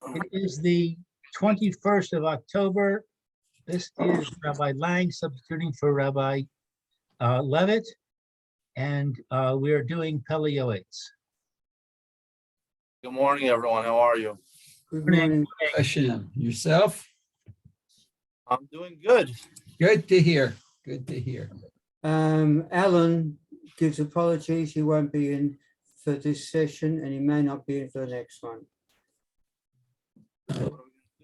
It is the 21st of October. This is Rabbi Lang substituting for Rabbi Levitt, and we are doing Pele Yoetz. Good morning, everyone. How are you? Good morning. Hashem. Yourself? I'm doing good. Good to hear. Good to hear. Alan gives apologies. He won't be in for this session and he may not be in for the next one.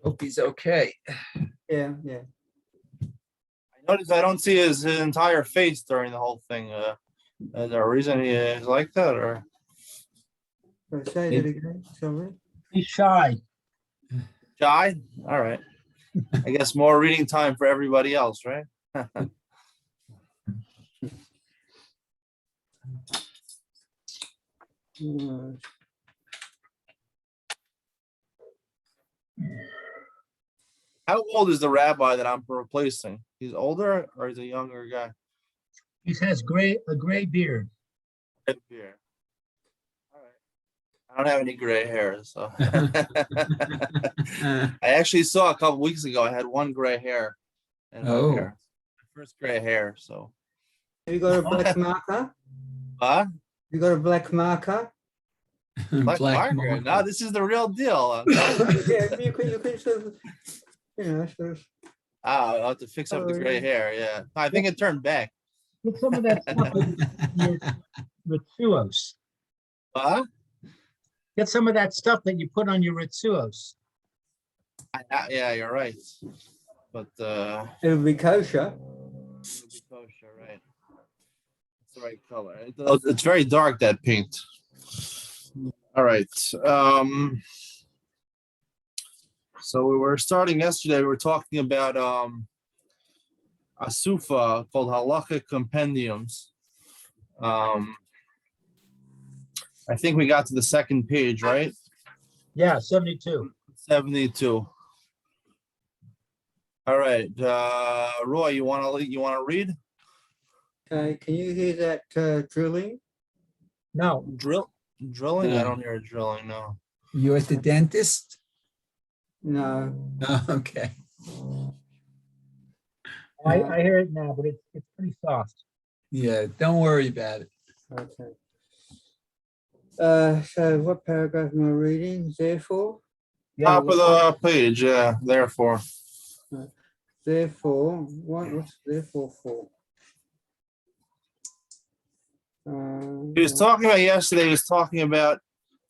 Hope he's okay. Yeah. I noticed I don't see his entire face during the whole thing. Is there a reason he is like that, or? Say that again, sorry. He's shy. Shy? All right. I guess more reading time for everybody else, right? How old is the rabbi that I'm replacing? He's older or he's a younger guy? He has a gray beard. Red beard. All right. I don't have any gray hair, so. I actually saw a couple weeks ago. I had one gray hair. In my hair. My first gray hair. So. Have you got a black marker? Huh? You got a black marker? Black marker? marker. No, this is the real deal. Yeah, you can sort of, sort of. I'll have to fix up the gray hair. Yeah, I think it turned back. Get some of that stuff in your Ritzuos. Huh? Get some of that stuff that you put on your Ritzuos. Yeah, you're right. But It'll be kosher. it'll be kosher, right? It's the right color. It's very dark, that paint. All right. So we were starting yesterday. We were talking about a sufa called halachic compendiums. I think we got to the second page, right? Yeah, 72. 72. All right, Roy, you want to read? Okay, can you hear that drilling? No, Drilling? No. I don't hear drilling. No. You at the dentist? No. Oh, okay. I hear it now, but it's pretty soft. Yeah, don't worry about it. Okay. So what paragraph am I reading? Therefore? Yeah, Top of the page, yeah, therefore. Therefore, what's therefore for? He was talking about yesterday, he was talking about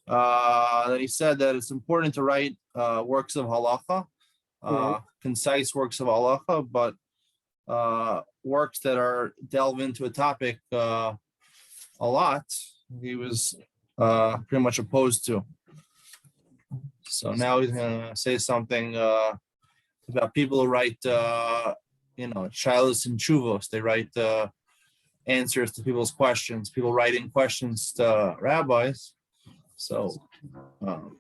that he said that it's important to write works of halacha, concise works of halacha, but works that are delve into a topic a lot, he was pretty much opposed to. So now he's gonna say something about people who write shilas and chuvos. They write answers to people's questions, people writing questions to rabbis. So All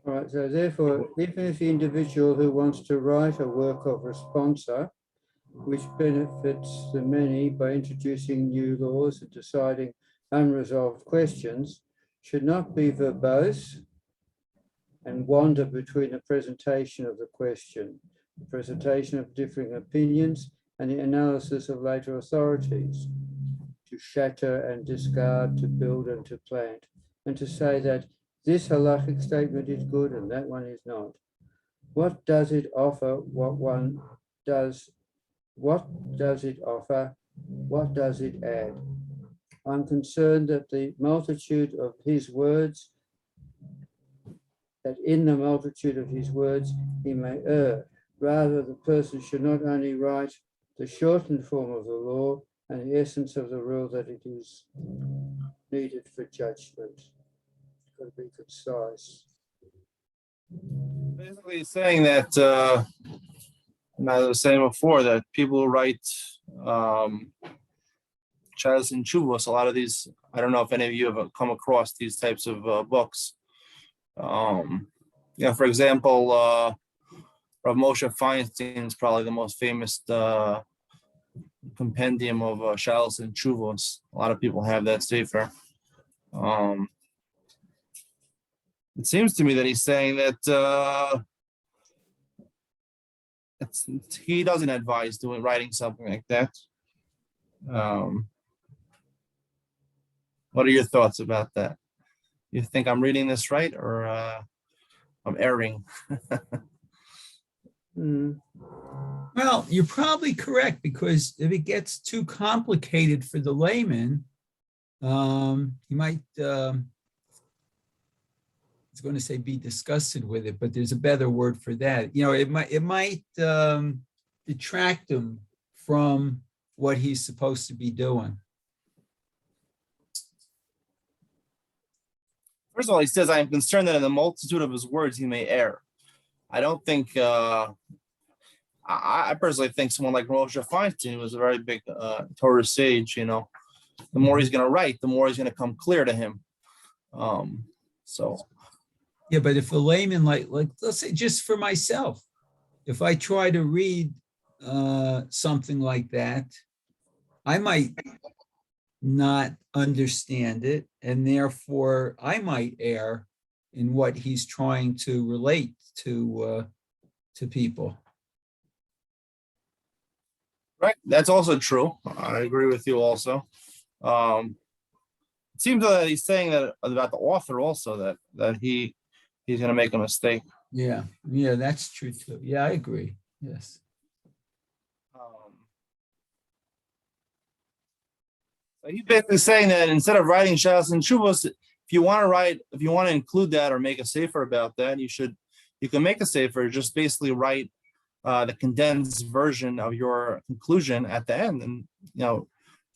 right, so therefore, even if the individual who wants to write a work of responsa, which benefits the many by introducing new laws and deciding unresolved questions, should not be verbose and wander between the presentation of the question, the presentation of differing opinions, and the analysis of later authorities, to shatter and discard, to build and to plant, and to say that this halachic statement is good and that one is not. What does it offer? What does it offer? What does it add? I'm concerned that in the multitude of his words, he may err. Rather, the person should not only write the shortened form of the law and the essence of the rule that it is needed for judgment. It's got to be concise. basically he's saying that I was saying before that people who write Chaz and Chuvos, a lot of these, I don't know if any of you have come across these types of books. For example, Rav Moshe Feinstein is probably the most famous compendium of Shalos and Chuvos. A lot of people have that sefer. It seems to me that he's saying that he doesn't advise writing something like that. What are your thoughts about that? You think I'm reading this right, or I'm erring? Mm, Well, you're probably correct, because if it gets too complicated for the layman, you might, I was going to say be disgusted with it, but there's a better word for that. It might detract him from what he's supposed to be doing. First of all, he says, I am concerned that in the multitude of his words, he may err. I don't think, I personally think someone like Moshe Feinstein was a very big Torah sage, The more he's going to write, the more he's going to come clear to him. So, Yeah, but if a layman, like let's say, just for myself, if I try to read something like that, I might not understand it, and therefore I might err in what he's trying to relate to people. right. That's also true. I agree with you also. It seems that he's saying that about the author also, that he's going to make a mistake. Yeah, that's true too. Yeah, I agree. Yes. So he's basically saying that instead of writing Shalos and Shuvos, if you want to include that or make a sefer about that, you can make a sefer, just basically write the condensed version of your conclusion at the end, and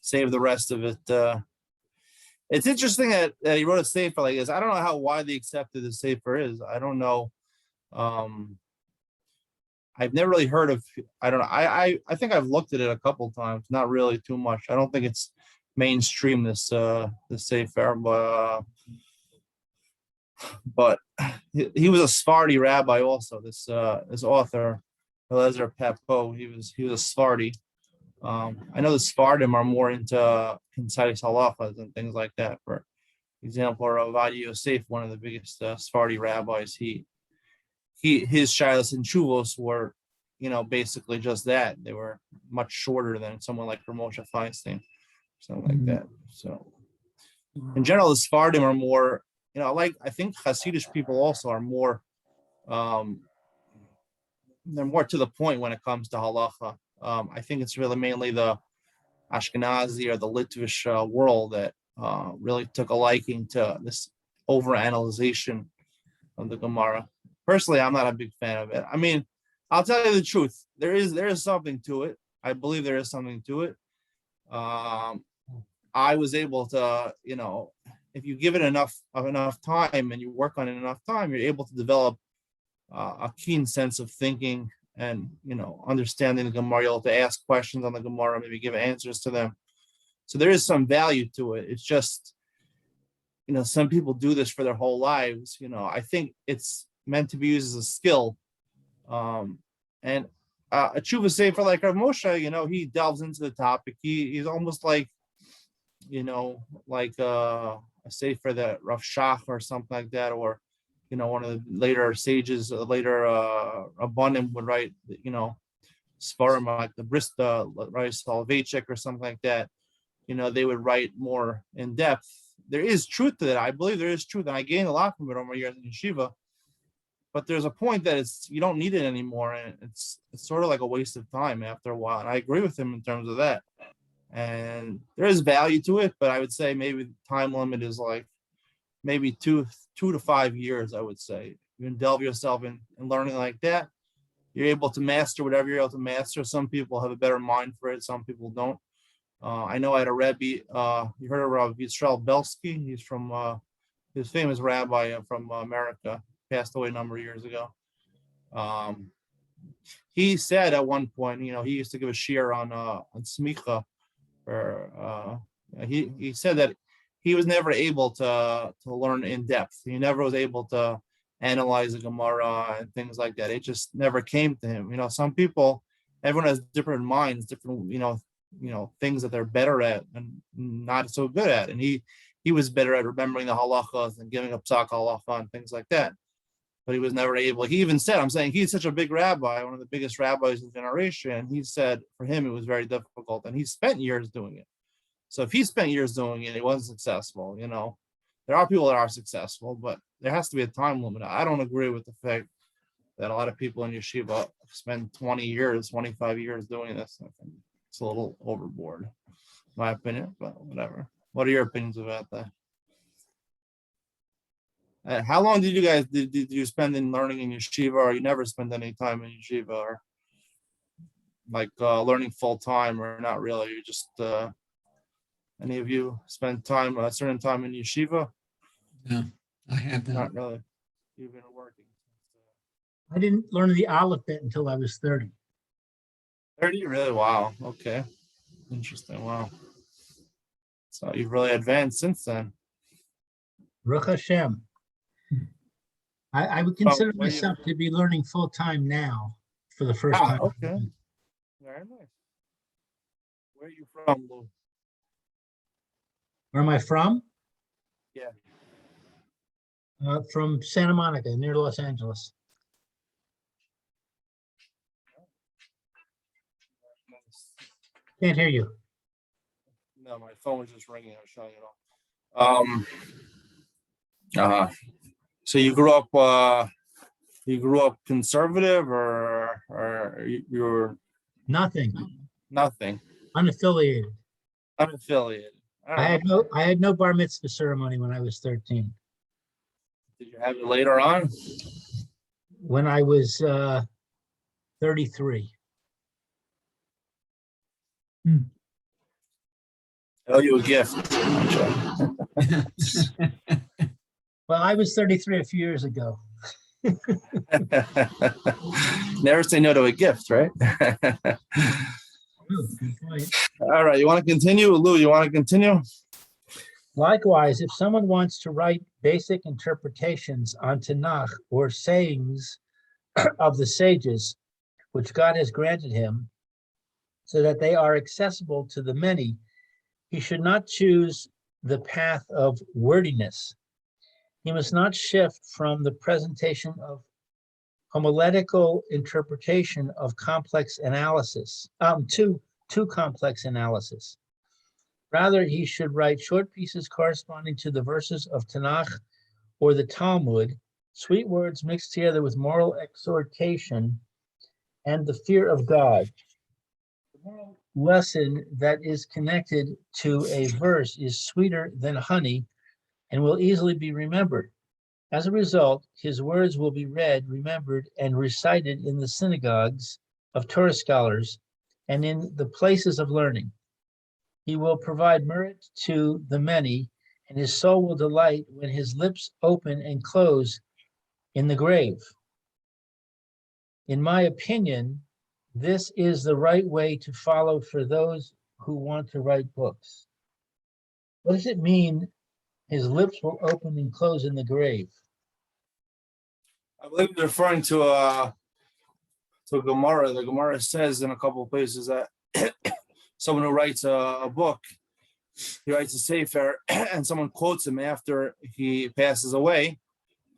save the rest of it. It's interesting that he wrote a sefer like this. I don't know how widely accepted the sefer is. I don't know. I've never really heard of. I don't know. I think I've looked at it a couple of times. Not really too much. I don't think it's mainstream, this sefer, but he was a Sephardi rabbi also. This author, Eliezer Papo, he was a Sephardi. I know the Sephardim are more into concise halachas and things like that. For example, Rav Yosef, one of the biggest Sephardi rabbis, his Shalos and Shuvos were, basically just that. They were much shorter than someone like Moshe Feinstein, something like that. So, in general, the Sephardim are more, I think Hasidic people also are more, they're more to the point when it comes to halacha. I think it's really mainly the Ashkenazi or the Litvish world that really took a liking to this overanalyzation of the Gemara. Personally, I'm not a big fan of it. I mean, I'll tell you the truth. There is something to it. I believe there is something to it. I was able to, if you give it enough time and you work on it enough time, you're able to develop a keen sense of thinking and, understanding the Gemara. You're able to ask questions on the Gemara, maybe give answers to them. So there is some value to it. It's just, some people do this for their whole lives. I think it's meant to be used as a skill. And a tshuva sefer like Rav Moshe, he delves into the topic. He's almost like, like a sefer that Rav Shach or something like that, or, one of the later sages, later Rabbanim would write, Svarim like the Brista, right, Soloveitchik or something like that. They would write more in depth. There is truth to that. I believe there is truth, and I gained a lot from it over years in yeshiva. But there's a point that you don't need it anymore, and it's sort of like a waste of time after a while. And I agree with him in terms of that. And there is value to it, but I would say maybe the time limit is like maybe 2 to 5 years. I would say you indulge yourself in learning like that, you're able to master whatever you're able to master. Some people have a better mind for it, some people don't. I know I had a Rebbe, you heard of Rav Yisrael Belsky. He's from his famous rabbi from America, passed away a number of years ago. He said at one point, he used to give a shiur on smicha. He said that he was never able to learn in depth. He never was able to analyze the Gemara and things like that. It just never came to him. Some people, everyone has different minds, different, things that they're better at and not so good at. And he he was better at remembering the halachas and giving up psak halacha and things like that. But he was never able. He even said, I'm saying he's such a big rabbi, one of the biggest rabbis in the generation. He said for him it was very difficult, and he spent years doing it. So if he spent years doing it, he wasn't successful. You know, there are people that are successful, but there has to be a time limit. I don't agree with the fact that a lot of people in yeshiva spend 20 years, 25 years doing this. I think it's a little overboard, in my opinion, but whatever. What are your opinions about that? How long did you guys did you spend in learning in yeshiva, or you never spend any time in yeshiva, or like learning full time, or not really? You just any of you spend time a certain time in yeshiva? No, I have Not not. really. You've been working. I didn't learn the alphabet until I was 30. 30, really? Wow. Okay. Interesting. Wow. So you've really advanced since then. Baruch Hashem. I would consider where you- myself to be learning full time now for the first time. Okay. Very nice. Where are you from, Lou? Where am I from? Yeah. From Santa Monica, near Los Angeles. Can't hear you. No, my phone was just ringing. I was showing it off. So you grew up conservative, or you're Nothing. nothing, Unaffiliated. unaffiliated? All I right. had no bar mitzvah ceremony when I was 13. Did you have it later on? When I was 33. I owe you a gift. Well, I was 33 a few years ago. Never say no to a gift, right? Oh, good point. All right, you want to continue, Lou? You want to continue? Likewise, if someone wants to write basic interpretations on Tanakh or sayings of the sages, which God has granted him, so that they are accessible to the many, he should not choose the path of wordiness. He must not shift from the presentation of homiletical interpretation of complex analysis to complex analysis. Rather, he should write short pieces corresponding to the verses of Tanakh or the Talmud, sweet words mixed together with moral exhortation and the fear of God. The moral lesson that is connected to a verse is sweeter than honey and will easily be remembered. As a result, his words will be read, remembered, and recited in the synagogues of Torah scholars and in the places of learning. He will provide merit to the many, and his soul will delight when his lips open and close in the grave. In my opinion, this is the right way to follow for those who want to write books. What does it mean, his lips will open and close in the grave? I believe you're referring to Gemara. The Gemara says in a couple of places that someone who writes a book, he writes a sefer, and someone quotes him after he passes away.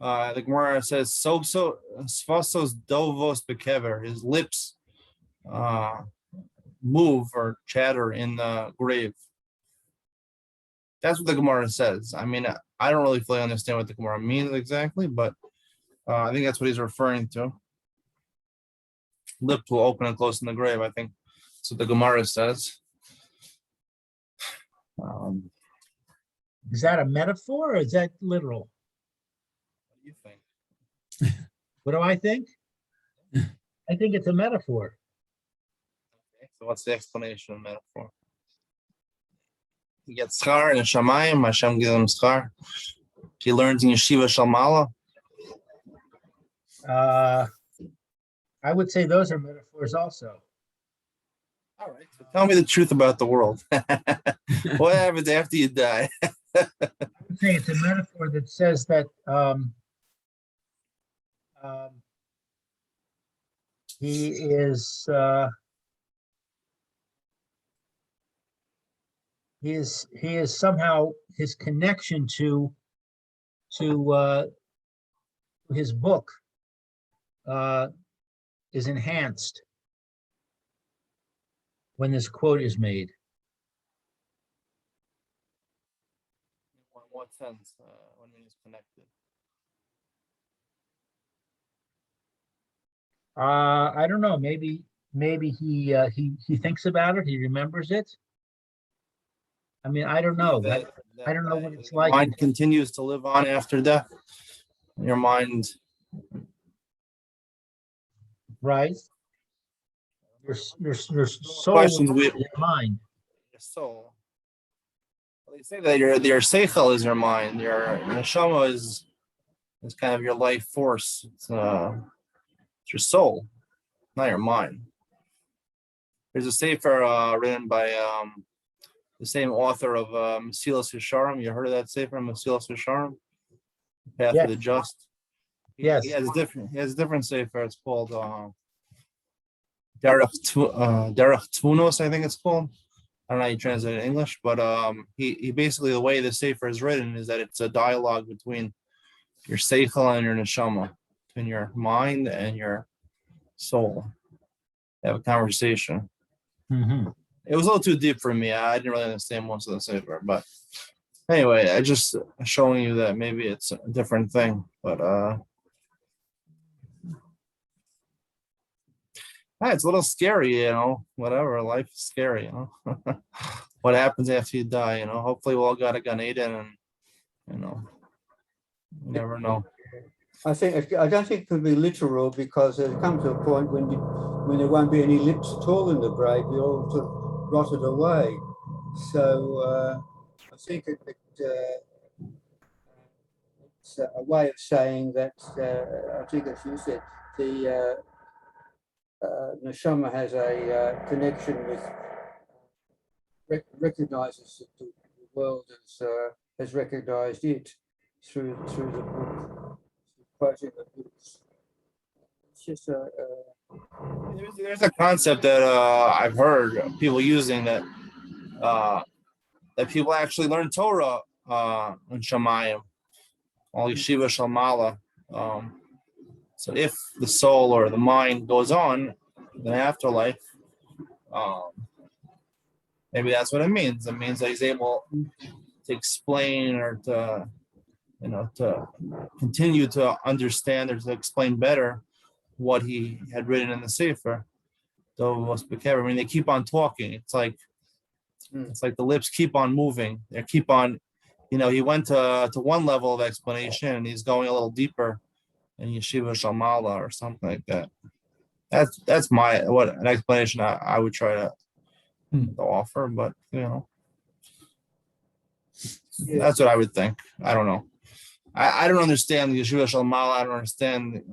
The Gemara says, "Svasos dovos bekever." His lips move or chatter in the grave. That's what the Gemara says. I mean, I don't really fully understand what the Gemara means exactly, but I think that's what he's referring to. Lips will open and close in the grave. I think that's what the Gemara says. Is that a metaphor or is that literal? What do you think? What do I think? I think it's a metaphor. Okay, so what's the explanation of metaphor? He gets schar in Shamayim, Hashem gives him schar. He learns in Yeshiva Shalmala. I would say those are metaphors also. All right, so tell me the truth about the world. What happens after you die? I would say it's a metaphor that says that he is he is somehow his connection to his book is enhanced when this quote is made. In what sense? When it's connected? I don't know. Maybe he thinks about it. He remembers it. I mean, I don't know. I don't know what it's like. Mind continues to live on after death. Your mind. Right? Your soul Questions is we- your mind. Your soul. Well, they say that your seichel is your mind. Your neshama is kind of your life force. It's your soul, not your mind. There's a sefer written by the same author of Mesilas Yesharim. You heard of that sefer, Mesilas Yesharim? Path Yes. of the Just. Yes. He has a different sefer. It's called Derech Tvunos, I think it's called. I don't know how you translate it in English, but he basically, the way the sefer is written is that it's a dialogue between your seichel and your neshama, between your mind and your soul. They have a conversation. Mhm. It was a little too deep for me. I didn't really understand most of the sefer, but anyway, I just showing you that maybe it's a different thing. But it's a little scary, whatever. Life is scary, what happens after you die, hopefully we all got a Gan Eden, and you never know. I don't think it could be literal, because there comes a point when there won't be any lips at all in the grave. You're all sort of rotted away. So I think it's a way of saying that. I think, as you said, the neshama has a connection with, recognizes that the world has recognized it through the book, quoting the books. It's just There's a concept that I've heard people using, that people actually learn Torah in Shamayim, all yeshiva shalmala. So if the soul or the mind goes on in the afterlife, maybe that's what it means. It means that he's able to explain, or to continue to understand, or to explain better what he had written in the sefer. Though most I mean, they keep on talking. It's like the lips keep on moving. They keep on, he went to one level of explanation, and he's going a little deeper in Yeshiva Shalmala or something like that. That's an explanation I would try to offer, but that's what I would think. I don't know. I don't understand the Yeshiva Shalmala. I don't understand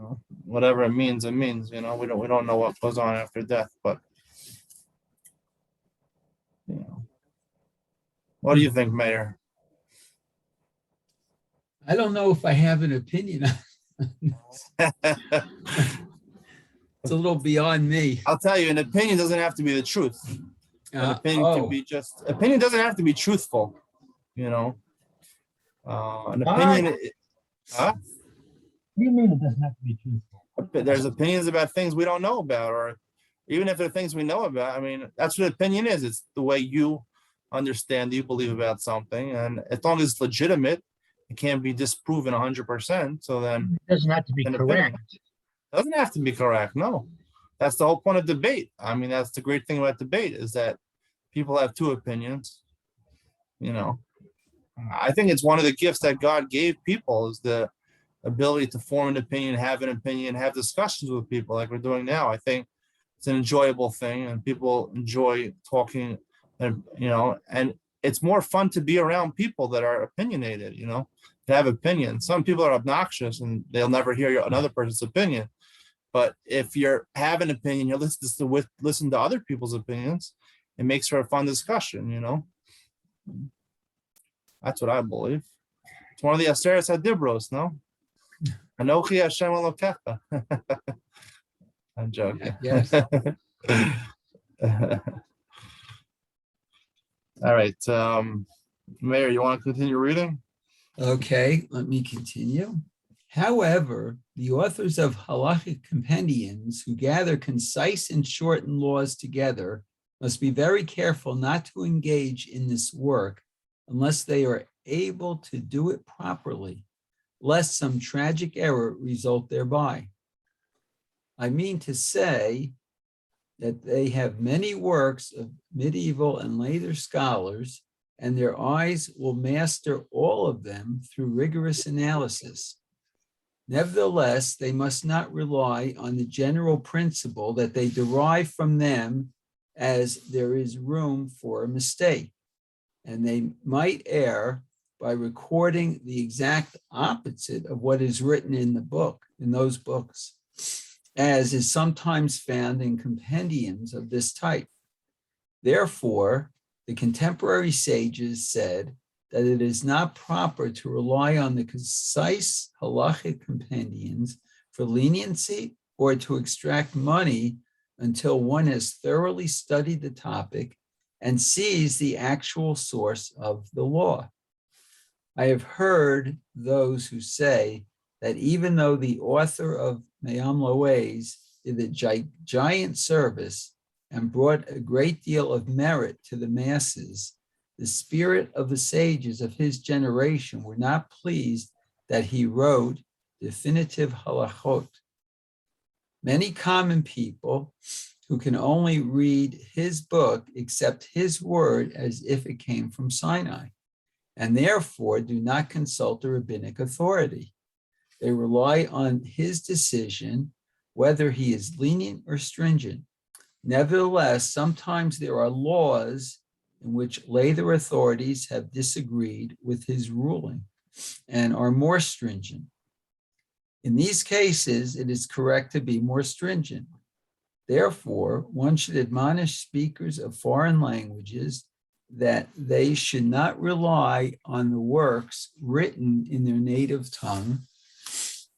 whatever it means. It means, we don't know what goes on after death, but what do you think, Mayor? I don't know if I have an opinion. It's a little beyond me. I'll tell you, an opinion doesn't have to be the truth. An opinion can be opinion doesn't have to be truthful, an opinion. What do you mean it doesn't have to be truthful? There's opinions about things we don't know about, or even if they're things we know about. I mean, that's what opinion is. It's the way you understand, you believe about something, and as long as it's legitimate, it can't be disproven 100%. So then It doesn't have to be correct. It doesn't have to be correct. No, that's the whole point of debate. I mean, that's the great thing about debate, is that people have two opinions. I think it's one of the gifts that God gave people, is the ability to form an opinion, have discussions with people like we're doing now. I think it's an enjoyable thing, and people enjoy talking, and and it's more fun to be around people that are opinionated, to have opinions. Some people are obnoxious and they'll never hear another person's opinion. But if you have an opinion, you listen to other people's opinions, it makes for a fun discussion, That's what I believe. It's one of the Aseres Hadibros, no? Anochi Hashem Elokecha. I'm joking. Yes. All right, Mayor, you want to continue reading? Okay, let me continue. However, the authors of halachic compendiums who gather concise and shortened laws together must be very careful not to engage in this work unless they are able to do it properly, lest some tragic error result thereby. I mean to say that they have many works of medieval and later scholars, and their eyes will master all of them through rigorous analysis. Nevertheless, they must not rely on the general principle that they derive from them, as there is room for a mistake, and they might err by recording the exact opposite of what is written in the book, in those books, as is sometimes found in compendiums of this type. Therefore, the contemporary sages said that it is not proper to rely on the concise halachic compendiums for leniency or to extract money until one has thoroughly studied the topic and sees the actual source of the law. I have heard those who say that even though the author of Me'am Lo'ez did a giant service and brought a great deal of merit to the masses, the spirit of the sages of his generation were not pleased that he wrote definitive halachot. Many common people who can only read his book accept his word as if it came from Sinai, and therefore do not consult the rabbinic authority. They rely on his decision, whether he is lenient or stringent. Nevertheless, sometimes there are laws in which later authorities have disagreed with his ruling and are more stringent. In these cases, it is correct to be more stringent. Therefore, one should admonish speakers of foreign languages that they should not rely on the works written in their native tongue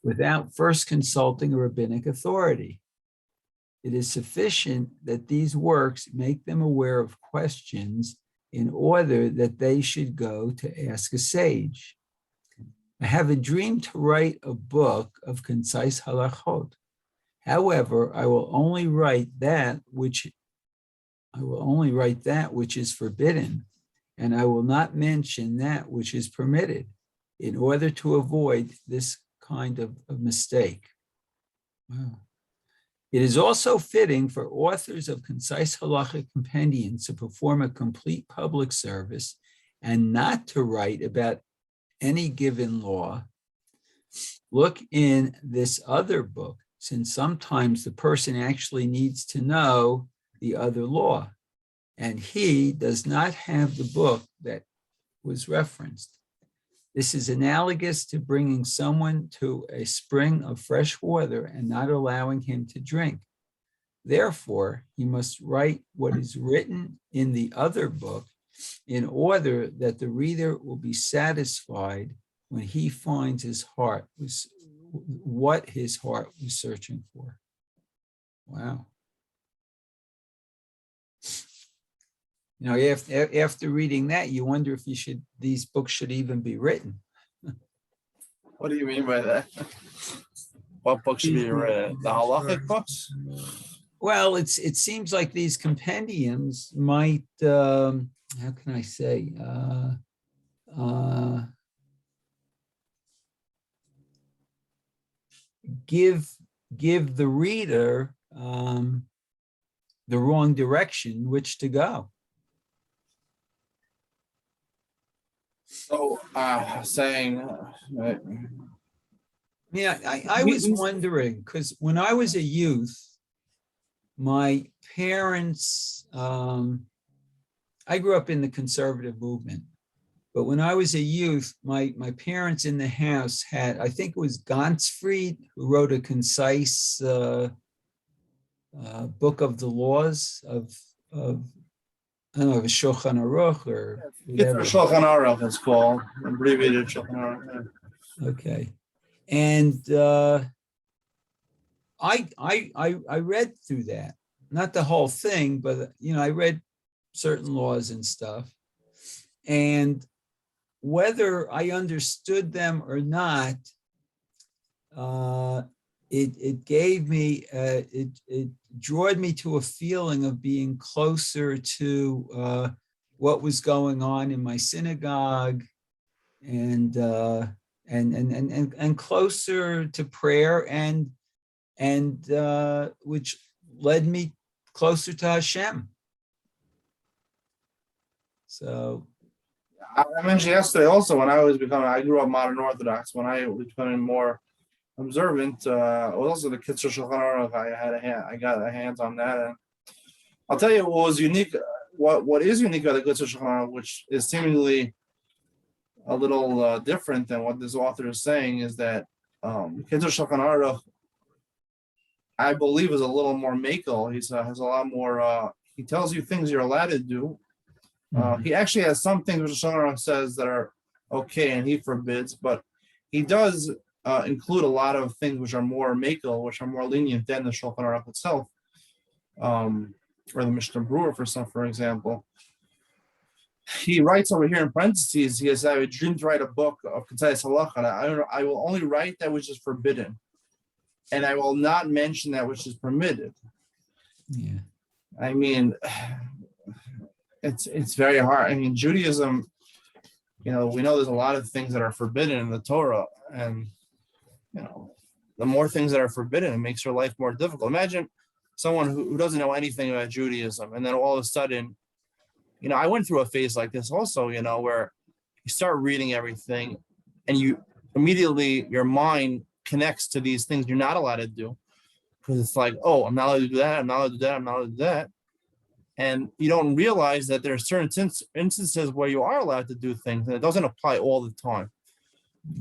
without first consulting a rabbinic authority. It is sufficient that these works make them aware of questions in order that they should go to ask a sage. I have a dream to write a book of concise halachot. However, I will only write that which is forbidden, and I will not mention that which is permitted, in order to avoid this kind of mistake. Wow. It is also fitting for authors of concise halachic compendiums to perform a complete public service and not to write about any given law. Look in this other book, since sometimes the person actually needs to know the other law, and he does not have the book that was referenced. This is analogous to bringing someone to a spring of fresh water and not allowing him to drink. Therefore, he must write what is written in the other book in order that the reader will be satisfied when he finds what his heart was searching for. Wow. You know, after reading that, you wonder if these books should even be written. What do you mean by that? What books should be read? The halachic books? Well, it seems like these compendiums might, how can I say, give the reader the wrong direction which to go. So, saying, Yeah, I was wondering, because when I was a youth, my parents, I grew up in the conservative movement, but when I was a youth, my parents in the house had, I think it was Gansfried, who wrote a concise book of the laws of I don't know if it's Shulchan Aruch or whatever. Shulchan Aruch is called, abbreviated Shulchan Aruch. Okay, and I read through that, not the whole thing, but I read certain laws and stuff. And whether I understood them or not, it gave me, it drew me to a feeling of being closer to what was going on in my synagogue, and closer to prayer, and which led me closer to Hashem. So I mentioned yesterday also when I grew up modern Orthodox. When I was becoming more observant, also the Kitzur Shulchan Aruch, I got a hands on that, and I'll tell you what was unique. What is unique about the Kitzur Shulchan Aruch, which is seemingly a little different than what this author is saying, is that Kitzur Shulchan Aruch, I believe, is a little more makel. He has a lot more. He tells you things you're allowed to do. He actually has some things which the Shulchan Aruch says that are okay and he forbids, but he does include a lot of things which are more makel, which are more lenient than the Shulchan Aruch itself, or the Mishnah Brewer, for example. He writes over here in parentheses, he has, I would dream to write a book of Ketzayis Halacha. I will only write that which is forbidden, and I will not mention that which is permitted. yeah. I mean, it's very hard. I mean, Judaism, we know there's a lot of things that are forbidden in the Torah, and the more things that are forbidden, it makes your life more difficult. Imagine someone who doesn't know anything about Judaism, and then all of a sudden, I went through a phase like this also, where you start reading everything, and you immediately, your mind connects to these things you're not allowed to do, because it's like, oh, I'm not allowed to do that, I'm not allowed to do that, I'm not allowed to do that. And you don't realize that there are certain instances where you are allowed to do things, and it doesn't apply all the time.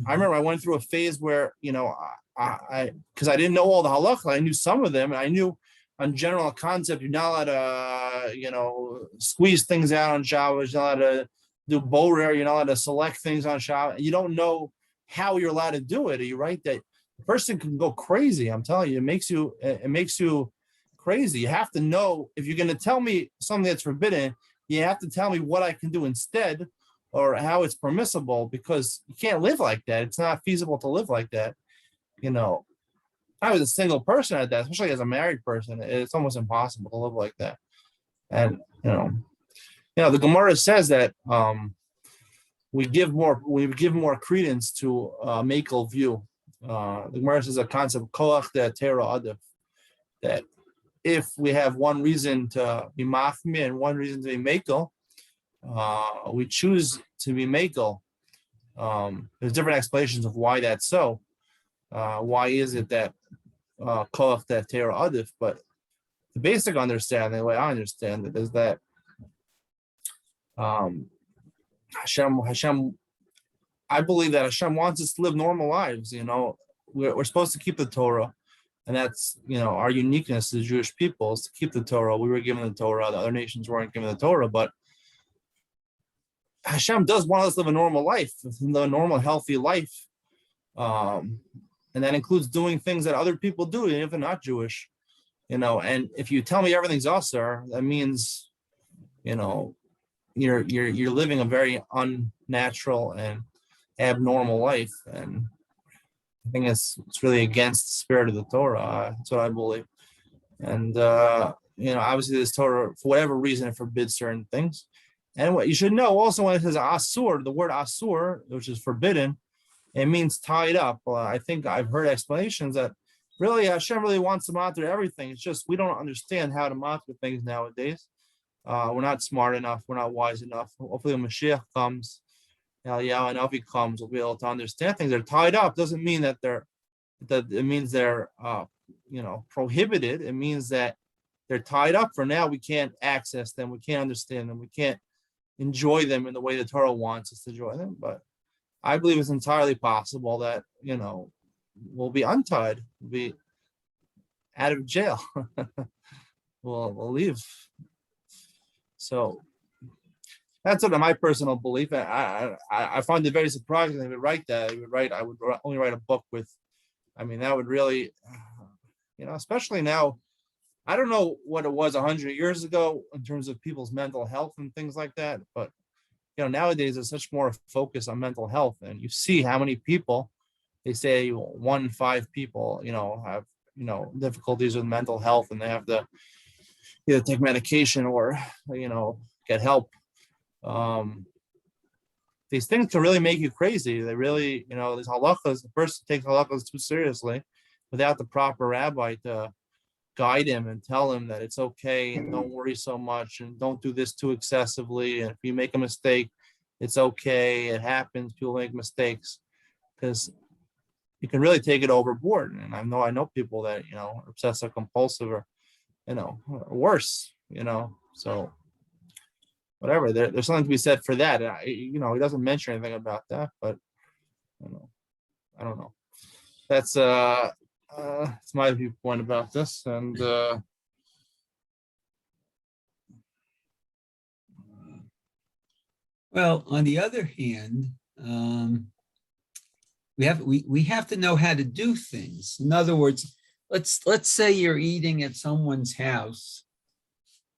I remember I went through a phase where, because I didn't know all the halacha, I knew some of them, and I knew on general concept, you're not allowed to, squeeze things out on Shabbos, you're not allowed to do borer, you're not allowed to select things on Shabbos. You don't know how you're allowed to do it. Are you right that the person can go crazy? I'm telling you, it makes you crazy. You have to know, if you're going to tell me something that's forbidden, you have to tell me what I can do instead, or how it's permissible, because you can't live like that. It's not feasible to live like that. I was a single person at that, especially as a married person. It's almost impossible to live like that. And the Gemara says that we give more credence to makel view. The Gemara says a concept koach de tera adif, that if we have one reason to be machmir and one reason to be makel, we choose to be makel. There's different explanations of why that's so. Why is it that koach de tera adif? But the basic understanding, the way I understand it, is that Hashem, I believe that Hashem wants us to live normal lives. We're supposed to keep the Torah, and that's our uniqueness as Jewish people is to keep the Torah. We were given the Torah; the other nations weren't given the Torah, but Hashem does want us to live a normal life, a normal, healthy life, and that includes doing things that other people do, even if they're not Jewish. And if you tell me everything's usher, that means, you're living a very unnatural and abnormal life, and I think it's really against the spirit of the Torah. That's what I believe. And obviously this Torah, for whatever reason, it forbids certain things. And what you should know also, when it says asur, the word asur, which is forbidden, it means tied up. I think I've heard explanations that really Hashem really wants to monitor everything. It's just we don't understand how to monitor things nowadays. We're not smart enough. We're not wise enough. Hopefully when Mashiach comes, and if he comes, we'll be able to understand things. They're tied up doesn't mean that it means they're prohibited. It means that they're tied up for now. We can't access them. We can't understand them. We can't enjoy them in the way the Torah wants us to enjoy them. But I believe it's entirely possible that we'll be untied. We'll be out of jail. We'll leave. So that's sort of my personal belief. I find it very surprising they would write that. I would only write a book with, that would really, especially now, I don't know what it was 100 years ago in terms of people's mental health and things like that, but nowadays there's such more focus on mental health, and you see how many people, they say 1 in 5 people, have, difficulties with mental health, and they have to either take medication or, get help. These things can really make you crazy. They really, these halakhas, the person takes halakhas too seriously without the proper rabbi to guide him and tell him that it's okay and don't worry so much and don't do this too excessively. And if you make a mistake, it's okay. It happens. People make mistakes, because you can really take it overboard. And I know people that, are obsessive compulsive or, worse, so whatever. There's something to be said for that. He doesn't mention anything about that, but I don't know. That's it's my viewpoint about this. And Well, on the other hand, we have to know how to do things. In other words, let's say you're eating at someone's house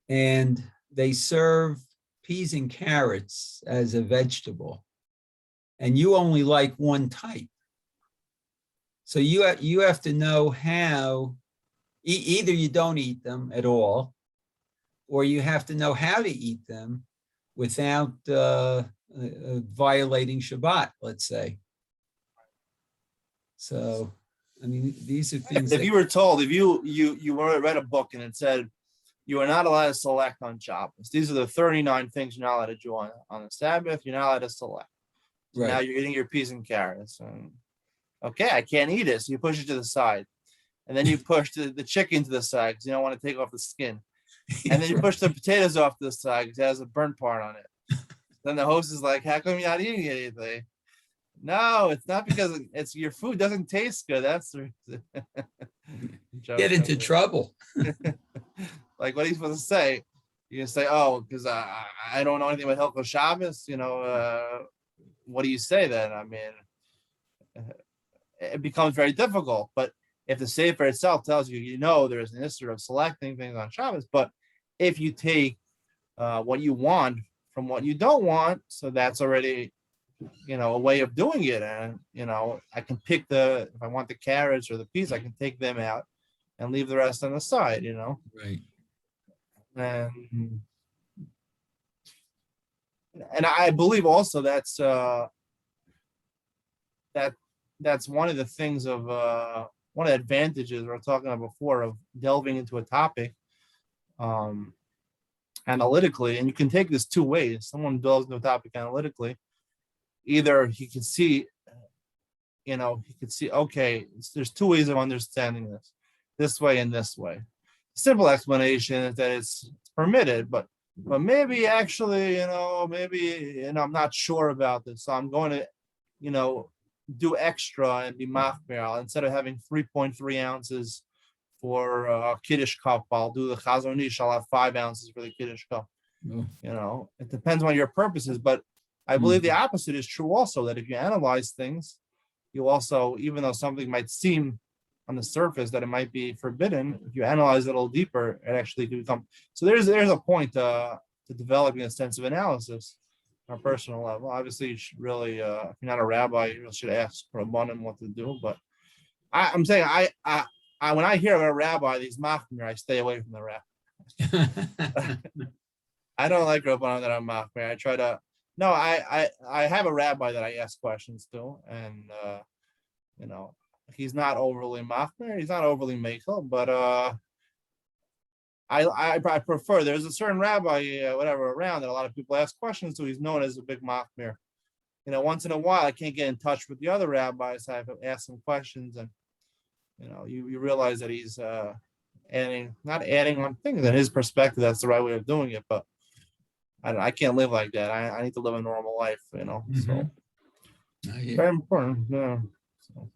and they serve peas and carrots as a vegetable, and you only like one type. So you have to know how, either you don't eat them at all, or you have to know how to eat them without violating Shabbat, let's say. So, I mean, these are things. if you were told, if you read a book and it said you are not allowed to select on Shabbos, these are the 39 things you're not allowed to do on the Sabbath, you're not allowed to select. So Right. Now you're eating your peas and carrots, and okay, I can't eat it, so you push it to the side, and then you push the chicken to the side because you don't want to take off the skin, and then you push the potatoes off to the side because it has a burnt part on it. Then the host is like, "How come you're not eating anything?" No, it's not because it's your food doesn't taste good. That's the Get into trouble. Like, what are you supposed to say? You can say, "Oh, because I don't know anything about Hilchos Shabbos." What do you say then? I mean, it becomes very difficult. But if the Sefer itself tells you, there's an issue of selecting things on Shabbos, but if you take what you want from what you don't want, so that's already, a way of doing it. And, I can pick if I want the carrots or the peas, I can take them out and leave the rest on the side, Right. And I believe also that's that's one of the things of one of the advantages we were talking about before of delving into a topic analytically. And you can take this two ways. Someone delves into a topic analytically, either he can see, okay, there's two ways of understanding this way and this way. Simple explanation is that it's permitted, but maybe actually, maybe, I'm not sure about this. So I'm going to, do extra and be machmir. Instead of having 3.3 ounces for Kiddush cup, I'll do the Chazon Ish. I'll have 5 ounces for the Kiddush cup. Oh. It depends on your purposes, but I believe the opposite is true also, that if you analyze things, you also, even though something might seem on the surface that it might be forbidden, if you analyze it a little deeper, it actually can become. So there's a point to developing a sense of analysis on a personal level. Obviously, you should really, if you're not a rabbi, you really should ask Rabbanim what to do. But I'm saying, I when I hear about a rabbi, these machmir, I stay away from the rabbi. I don't like Rabbanim that are machmir. I try to. No, I have a rabbi that I ask questions to, and he's not overly machmir, he's not overly mekel, but I prefer. There's a certain rabbi, whatever, around that a lot of people ask questions to. He's known as a big machmir. Once in a while, I can't get in touch with the other rabbis. I have to ask some questions, and you realize that he's not adding on things. In his perspective, that's the right way of doing it, but. I can't live like that. I need to live a normal life, So very important. Yeah. So.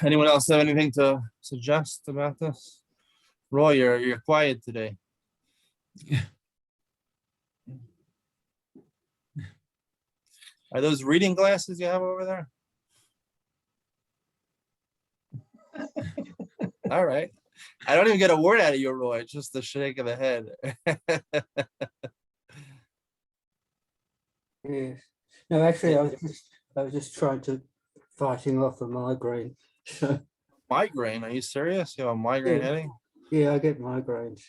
Anyone else have anything to suggest about this? Roy, you're quiet today. Yeah. Are those reading glasses you have over there? All right. I don't even get a word out of you, Roy. Just the shake of the head. No, actually, I was just trying to fighting off a migraine. Migraine, are you serious? You have a migraine Yeah. headache? Yeah, I get migraines.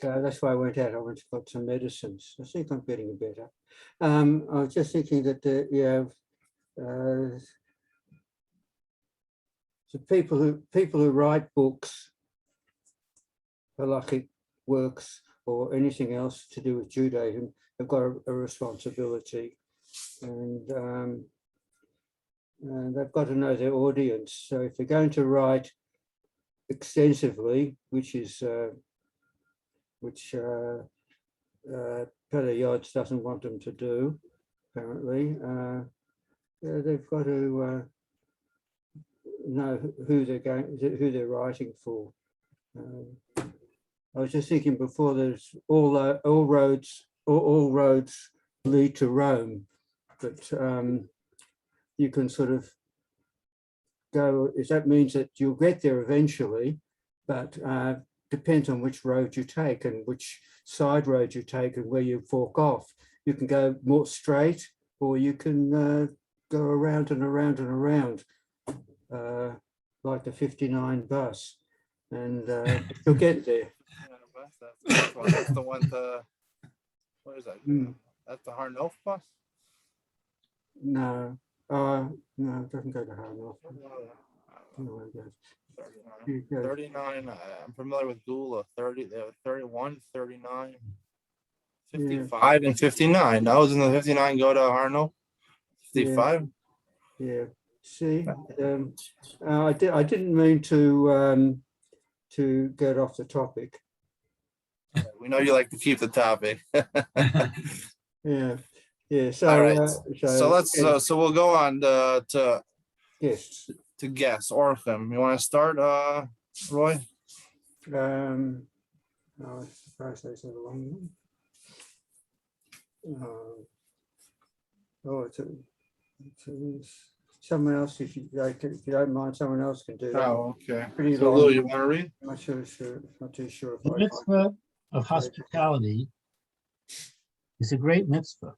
So that's why I went out. I went and got some medicines. I think I'm getting better. I was just thinking that, so people who write books, halachic works, or anything else to do with Judaism, have got a responsibility, and they've got to know their audience. So if they're going to write extensively, which Pele Yoetz doesn't want them to do, apparently, they've got to know who they're writing for. I was just thinking before, there's all roads lead to Rome, but you can sort of go, if that means that you'll get there eventually, but depends on which road you take and which side road you take and where you fork off. You can go more straight, or you can go around and around and around, like the 59 bus, and you'll get there. That's the one to, what is that? That's the Harnof bus? No, no, it doesn't go to Harnof. No, it goes. 39, I'm familiar with Gula, 30, 31, 39, 55, and 59. Those in the 59 go to Harnof? 55? Yeah. See, I didn't mean to get off the topic. We know you like to keep the topic. Yeah. So, All right. So let's, so we'll go on to yes. to guess. Orchim, you want to start, Roy? No, I suppose that's a long one. Someone else, if you don't mind, someone else can do that. Oh, okay. Pretty So long. Lou, you want to read? I'm not sure, not too sure if The I mitzvah of hospitality is a great mitzvah.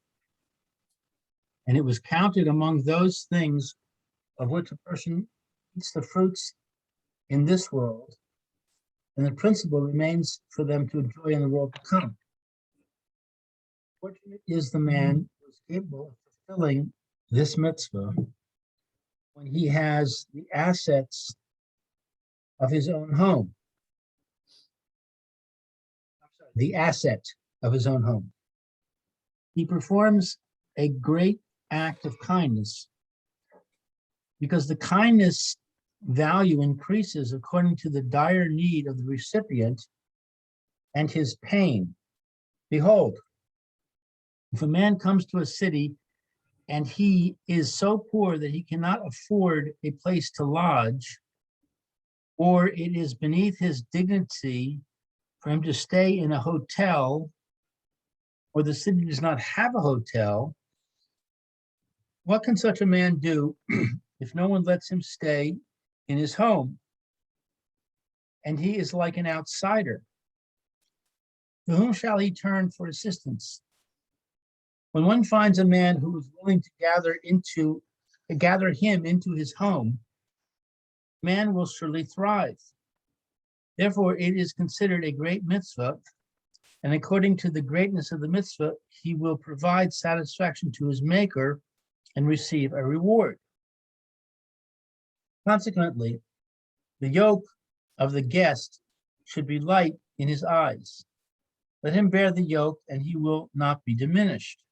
And it was counted among those things of which a person eats the fruits in this world. And the principle remains for them to enjoy in the world to come. Fortunate is the man who is capable of fulfilling this mitzvah when he has the assets of his own home. The asset of his own home. He performs a great act of kindness because the kindness value increases according to the dire need of the recipient and his pain. Behold, if a man comes to a city and he is so poor that he cannot afford a place to lodge, or it is beneath his dignity for him to stay in a hotel, or the city does not have a hotel, what can such a man do if no one lets him stay in his home? And he is like an outsider. To whom shall he turn for assistance? When one finds a man who is willing to gather him into his home, man will surely thrive. Therefore, it is considered a great mitzvah, and according to the greatness of the mitzvah, he will provide satisfaction to his maker and receive a reward. Consequently, the yoke of the guest should be light in his eyes. Let him bear the yoke, and he will not be diminished.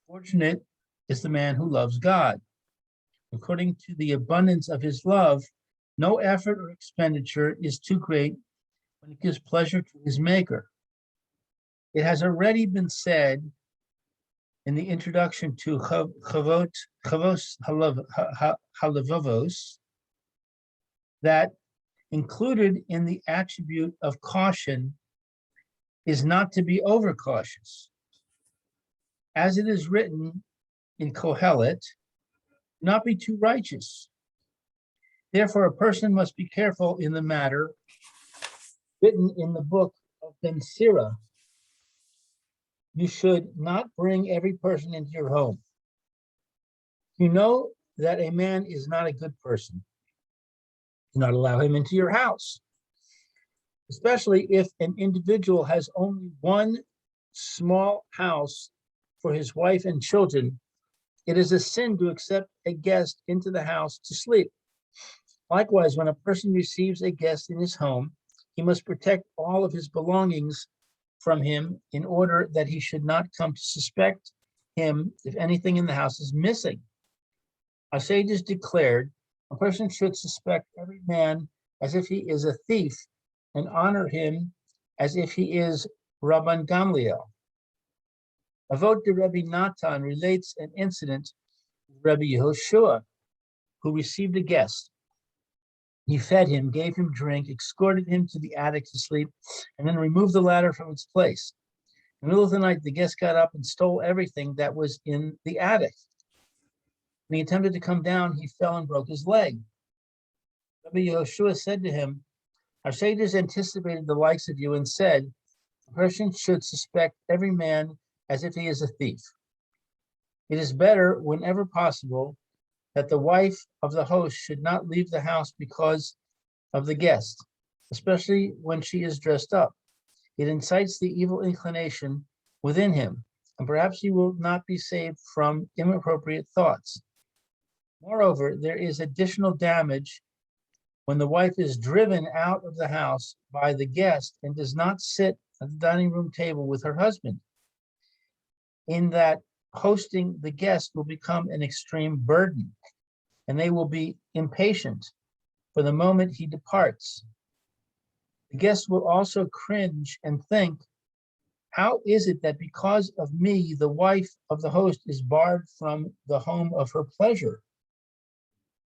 Fortunate is the man who loves God. According to the abundance of his love, no effort or expenditure is too great when it gives pleasure to his maker. It has already been said in the introduction to Chavos Halavavos that included in the attribute of caution is not to be overcautious. As it is written in Kohelet, do not be too righteous. Therefore, a person must be careful in the matter written in the book of Ben Sirah. You should not bring every person into your home. You know that a man is not a good person. Do not allow him into your house, especially if an individual has only one small house for his wife and children. It is a sin to accept a guest into the house to sleep. Likewise, when a person receives a guest in his home, he must protect all of his belongings from him in order that he should not come to suspect him if anything in the house is missing. Our sages declared a person should suspect every man as if he is a thief and honor him as if he is Rabban Gamliel. Avot de Rebbe Natan relates an incident with Rebbe Yehoshua, who received a guest. He fed him, gave him drink, escorted him to the attic to sleep, and then removed the ladder from its place. In the middle of the night, the guest got up and stole everything that was in the attic. When he attempted to come down, he fell and broke his leg. Rabbi Yehoshua said to him, our sages anticipated the likes of you and said, a person should suspect every man as if he is a thief. It is better, whenever possible, that the wife of the host should not leave the house because of the guest, especially when she is dressed up. It incites the evil inclination within him, and perhaps he will not be saved from inappropriate thoughts. Moreover, there is additional damage when the wife is driven out of the house by the guest and does not sit at the dining room table with her husband. In that, hosting the guest will become an extreme burden, and they will be impatient for the moment he departs. The guest will also cringe and think, how is it that because of me, the wife of the host is barred from the home of her pleasure,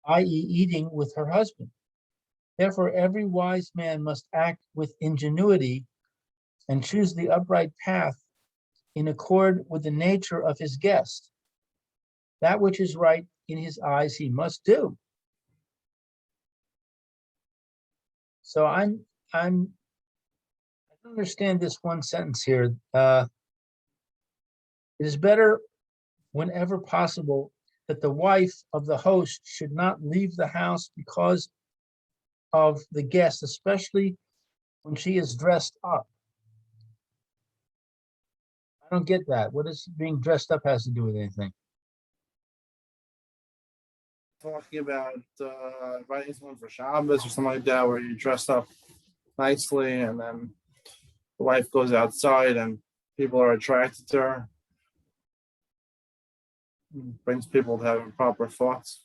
i.e. eating with her husband? Therefore, every wise man must act with ingenuity and choose the upright path in accord with the nature of his guest. That which is right in his eyes he must do. So I don't understand this one sentence here. It is better, whenever possible, that the wife of the host should not leave the house because of the guest, especially when she is dressed up. I don't get that. What does being dressed up has to do with anything? Talking about inviting someone for Shabbos or something like that, where you dressed up nicely and then the wife goes outside and people are attracted to her. Brings people to having proper thoughts.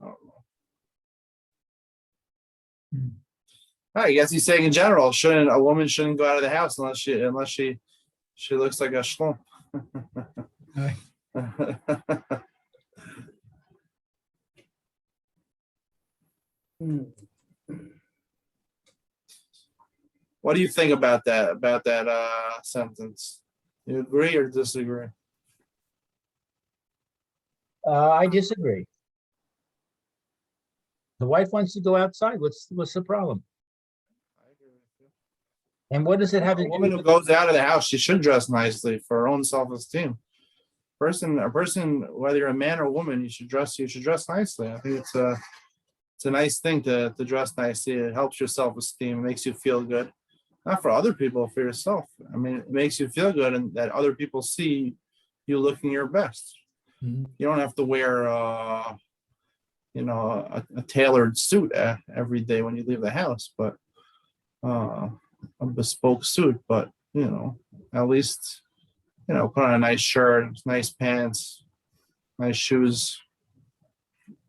I don't know. I guess he's saying in general, a woman shouldn't go out of the house unless she looks like a shlum. Right. What do you think about that sentence? You agree or disagree? I disagree. The wife wants to go outside. What's the problem? I agree with you. And what does it have to A do woman who with? goes out of the house, she should dress nicely for her own self-esteem. A person, whether you're a man or a woman, you should dress nicely. I think it's a nice thing to dress nicely. It helps your self-esteem, it makes you feel good. Not for other people, for yourself. I mean, it makes you feel good and that other people see you looking your best. Mhm. You don't have to wear a tailored suit every day when you leave the house, but a bespoke suit, but at least put on a nice shirt, nice pants, nice shoes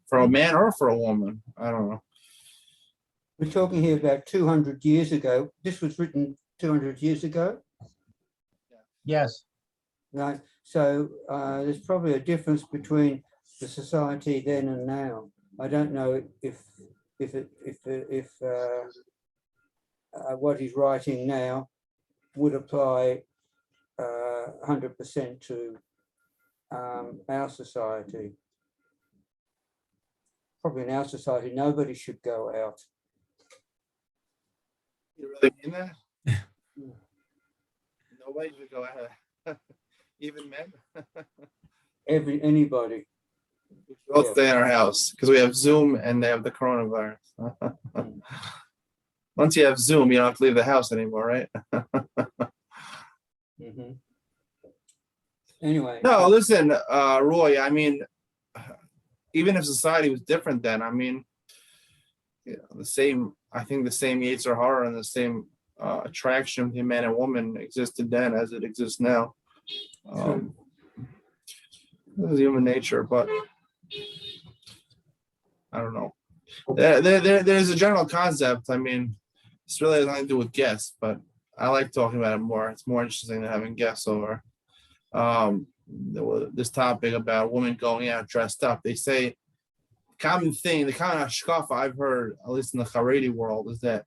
for a man or for a woman. I don't know. We're talking here about 200 years ago. This was written 200 years ago, Yes. right? So there's probably a difference between the society then and now. I don't know if what he's writing now would apply 100% to our society. Probably in our society, nobody should go out. You really mean that? Nobody should go ahead. Even men. Anybody. We'll Yeah. stay in our house because we have Zoom and they have the coronavirus. Once you have Zoom, you don't have to leave the house anymore, right? Mhm. Anyway. No, listen, Roy, I mean, even if society was different then, I mean, you know, I think the same Yetzer Hara and the same attraction between man and woman existed then as it exists now. This is human nature, but I don't know. There's a general concept. I mean, it's really has nothing to do with guests, but I like talking about it more. It's more interesting than having guests over. This topic about women going out dressed up. They say common thing, the common hashkafa I've heard, at least in the Haredi world, is that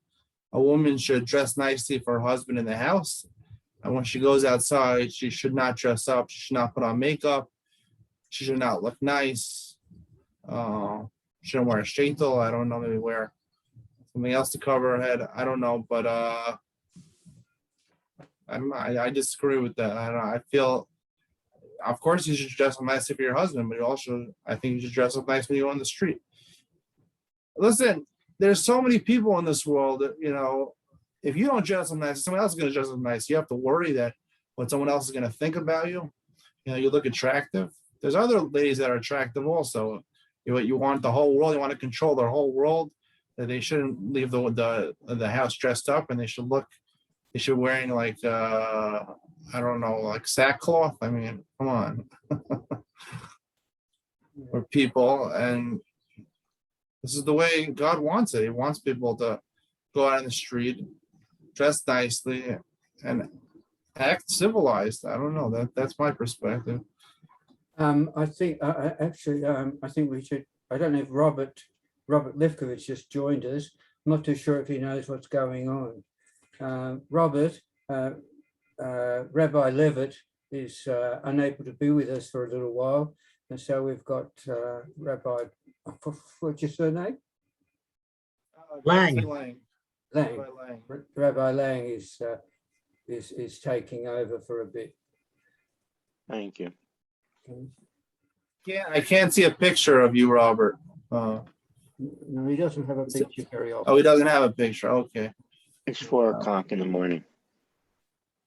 a woman should dress nicely for her husband in the house, and when she goes outside, she should not dress up. She should not put on makeup. She should not look nice. Shouldn't wear a sheitel. I don't know, maybe wear something else to cover her head. I don't know, but I don't know. I disagree with that. I don't know. I feel, of course, you should dress up nicely for your husband, but I think you should dress up nice when you go on the street. Listen, there's so many people in this world that, you know, if you don't dress up nice, someone else is going to dress up nice. You have to worry that what someone else is going to think about you. You know, you look attractive. There's other ladies that are attractive also. You want the whole world. You want to control their whole world. That they shouldn't leave the house dressed up, and they should wearing like I don't know, like sackcloth. I mean, come on. We're people, and this is the way God wants it. He wants people to go out in the street, dress nicely, and act civilized. I don't know. That's my perspective. I think actually, I think we should. I don't know if Robert Lifkovich just joined us. I'm not too sure if he knows what's going on. Robert, Rabbi Levitt is unable to be with us for a little while, and so we've got Rabbi. What's your surname? Lang. Lang. Rabbi Lang is taking over for a bit. Thank you. Yeah, I can't see a picture of you, Robert. No, he doesn't have a picture very often. Oh, he doesn't have a picture. Okay. It's 4 o'clock in the morning.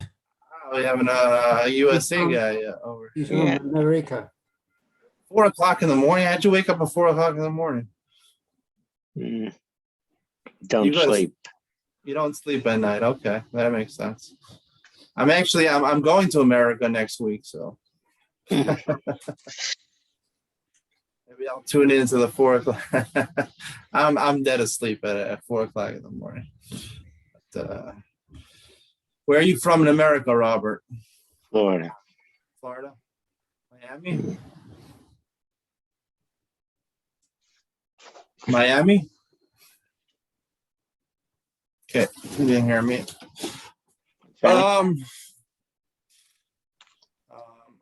Oh, we have a USA guy over. He's Yeah. from America. 4 o'clock in the morning. How'd you wake up at 4 o'clock in the morning? Don't You guys- sleep. You don't sleep at night. Okay, that makes sense. I'm going to America next week, so maybe I'll tune into the 4 o'clock. I'm dead asleep at 4 o'clock in the morning. But, where are you from in America, Robert? Florida. Florida? Miami? Miami? Okay, you didn't hear me.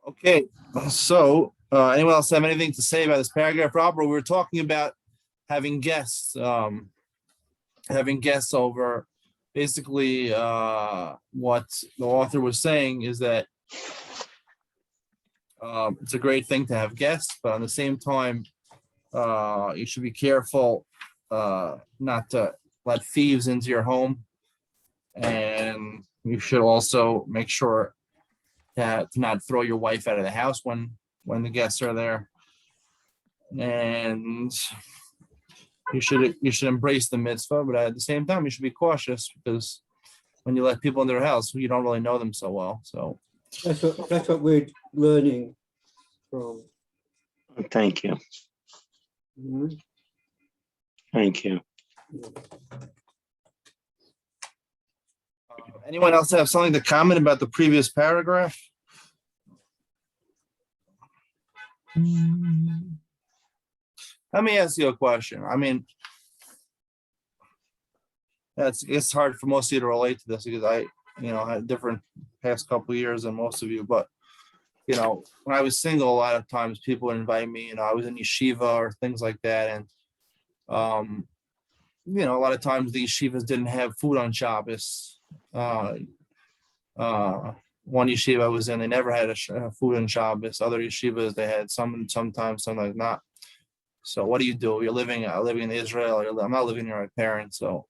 Okay, so anyone else have anything to say about this paragraph? Robert, we were talking about having guests over. Basically, what the author was saying is that it's a great thing to have guests, but at the same time, you should be careful not to let thieves into your home, and you should also make sure to not throw your wife out of the house when the guests are there, and you should embrace the mitzvah, but at the same time you should be cautious, because when you let people in their house, you don't really know them so well. So That's what we're learning from. Thank you. Mhm. Thank you. anyone else have something to comment about the previous paragraph? Let me ask you a question. I mean, it's hard for most of you to relate to this because I had different past couple of years than most of you, but when I was single, a lot of times people would invite me, I was in yeshiva or things like that. And, a lot of times the yeshivas didn't have food on Shabbos. one yeshiva I was in, they never had food on Shabbos. Other yeshivas, they had sometimes, sometimes not. So what do? You're living in Israel. I'm not living near my parents, so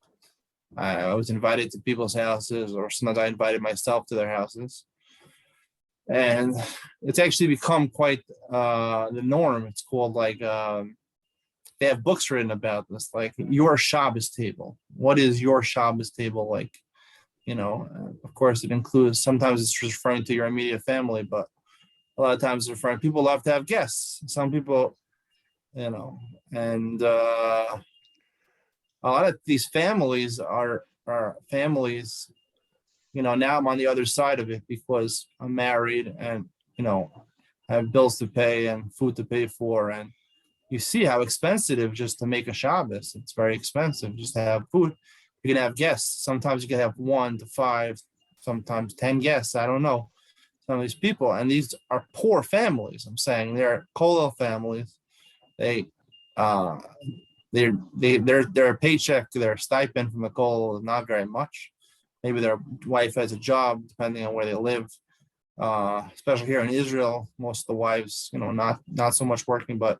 I was invited to people's houses, or sometimes I invited myself to their houses. And it's actually become quite the norm. It's called like they have books written about this, like your Shabbos table. What is your Shabbos table like? Of course, it includes, sometimes it's referring to your immediate family, but a lot of times it's referring, people love to have guests. Some people, and a lot of these families are families, now I'm on the other side of it because I'm married and, I have bills to pay and food to pay for. And you see how expensive just to make a Shabbos. It's very expensive just to have food. You can have guests. Sometimes you can have 1 to 5, sometimes 10 guests. I don't know. Some of these people, and these are poor families. I'm saying they're kollel families. Their paycheck, their stipend from the kollel is not very much. Maybe their wife has a job, depending on where they live. Especially here in Israel, most of the wives, not so much working, but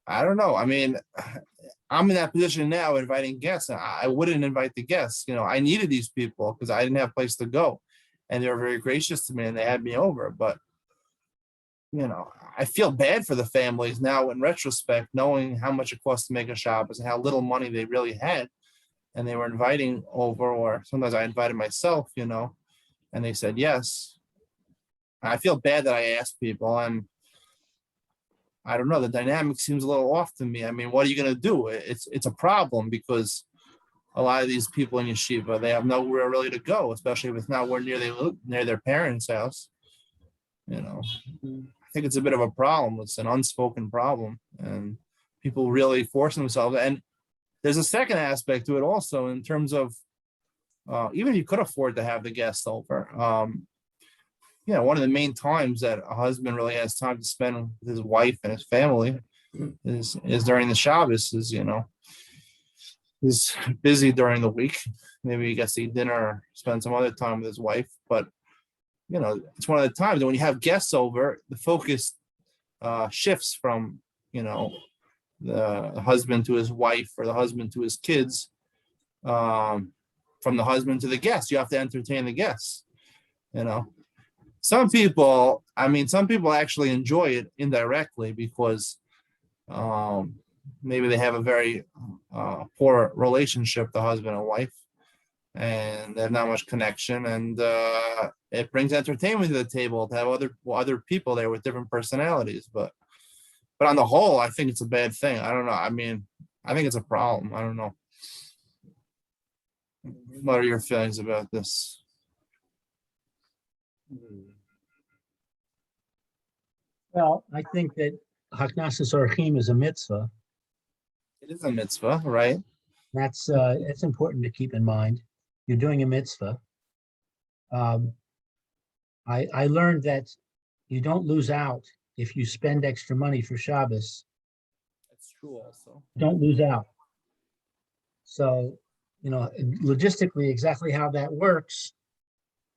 I don't know. I mean, I'm in that position now, inviting guests. I wouldn't invite the guests. I needed these people because I didn't have a place to go, and they were very gracious to me, and they had me over. But I feel bad for the families now in retrospect, knowing how much it costs to make a Shabbos and how little money they really had, and they were inviting over, or sometimes I invited myself, and they said yes. I feel bad that I asked people, and I don't know, the dynamic seems a little off to me. I mean, what are you going to do? It's a problem because a lot of these people in yeshiva, they have nowhere really to go, especially if it's not where near their parents' house. I think it's a bit of a problem. It's an unspoken problem, and people really force themselves. And there's a second aspect to it also, in terms of even if you could afford to have the guests over. One of the main times that a husband really has time to spend with his wife and his family is during the Shabbos. He's busy during the week. Maybe he gets to eat dinner or spend some other time with his wife. But, it's one of the times that when you have guests over, the focus shifts from, the husband to his wife or the husband to his kids, from the husband to the guests. You have to entertain the guests, Some people actually enjoy it indirectly because maybe they have a very poor relationship, the husband and wife, and they have not much connection, and it brings entertainment to the table to have other people there with different personalities. But on the whole, I think it's a bad thing. I don't know. I mean, I think it's a problem. I don't know. What are your feelings about this? Well, I think that Haknasas Orchim is a mitzvah. It is a mitzvah, right? That's important to keep in mind. You're doing a mitzvah. I learned that you don't lose out if you spend extra money for Shabbos. That's true also. Don't lose out. So, logistically, exactly how that works,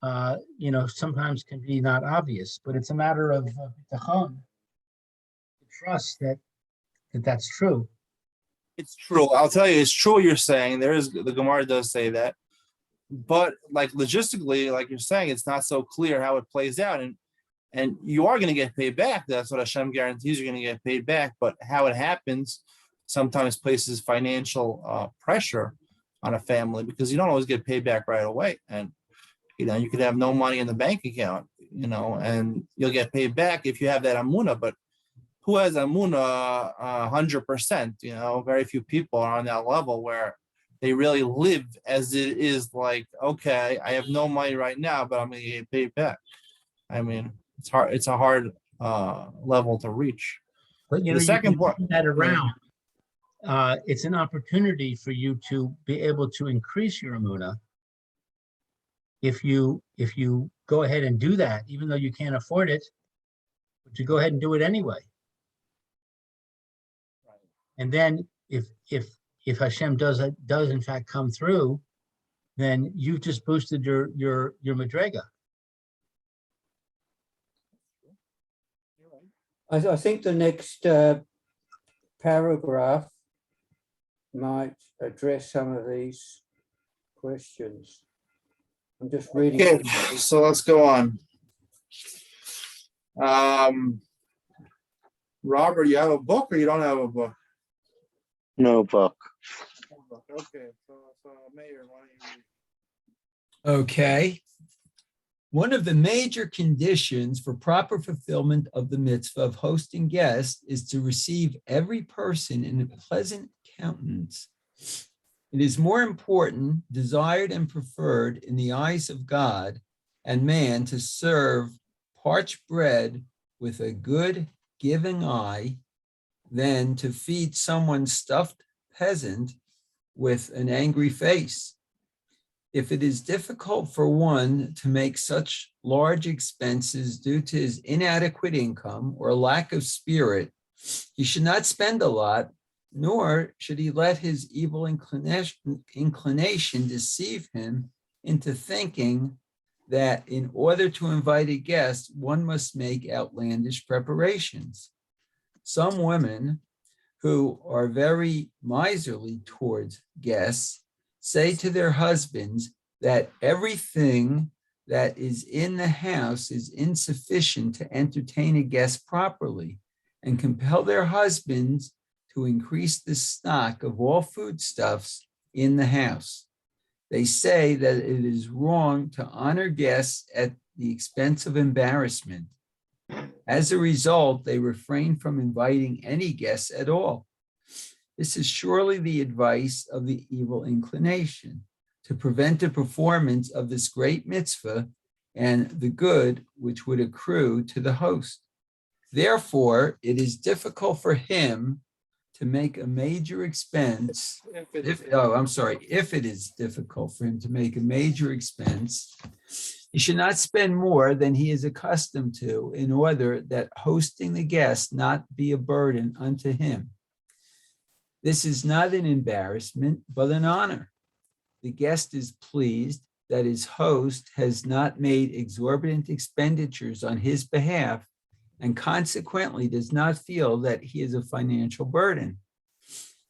sometimes can be not obvious, but it's a matter of bitachon, trust that that's true. It's true. I'll tell you, it's true what you're saying. The Gemara does say that, but like logistically, like you're saying, it's not so clear how it plays out, and you are going to get paid back. That's what Hashem guarantees you're going to get paid back. But how it happens sometimes places financial pressure on a family because you don't always get paid back right away, and you could have no money in the bank account, and you'll get paid back if you have that amunah. But who has amunah 100%? Very few people are on that level where they really live as it is, like, okay, I have no money right now, but I'm going to get paid back. I mean, it's hard. It's a hard level to reach. But The second part, that around, it's an opportunity for you to be able to increase your amunah. If you go ahead and do that, even though you can't afford it, but you go ahead and do it anyway. And then if Hashem does in fact come through, then you've just boosted your madrega. I think the next paragraph might address some of these questions. I'm just reading. Okay, so let's go on. Robert, you have a book or you don't have a book? No book. Okay, so Mayor, why don't you read? Okay. One of the major conditions for proper fulfillment of the mitzvah of hosting guests is to receive every person in a pleasant countenance. It is more important, desired, and preferred in the eyes of God and man to serve parched bread with a good, giving eye than to feed someone stuffed peasant with an angry face. If it is difficult for one to make such large expenses due to his inadequate income or lack of spirit, he should not spend a lot, nor should he let his evil inclination deceive him into thinking that in order to invite a guest, one must make outlandish preparations. Some women who are very miserly towards guests say to their husbands that everything that is in the house is insufficient to entertain a guest properly, and compel their husbands to increase the stock of all foodstuffs in the house. They say that it is wrong to honor guests at the expense of embarrassment. As a result, they refrain from inviting any guests at all. This is surely the advice of the evil inclination, to prevent the performance of this great mitzvah and the good which would accrue to the host. Therefore, it is difficult for him to make a major expense. If it is difficult for him to make a major expense, he should not spend more than he is accustomed to, in order that hosting the guest not be a burden unto him. This is not an embarrassment, but an honor. The guest is pleased that his host has not made exorbitant expenditures on his behalf, and consequently does not feel that he is a financial burden.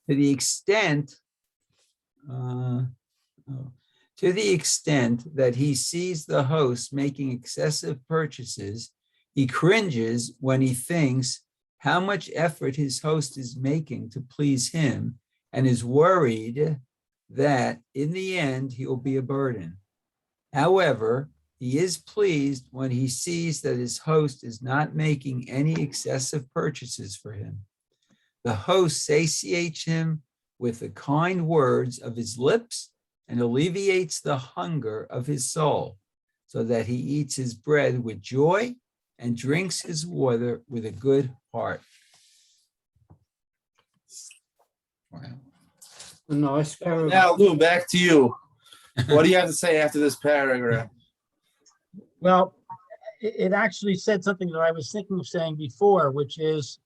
To the extent that he sees the host making excessive purchases, he cringes when he thinks how much effort his host is making to please him, and is worried that in the end he will be a burden. However, he is pleased when he sees that his host is not making any excessive purchases for him. The host satiates him with the kind words of his lips and alleviates the hunger of his soul, so that he eats his bread with joy and drinks his water with a good heart. Wow. A nice paragraph. Now, Lou, back to you. What do you have to say after this paragraph? Well, it actually said something that I was thinking of saying before, which is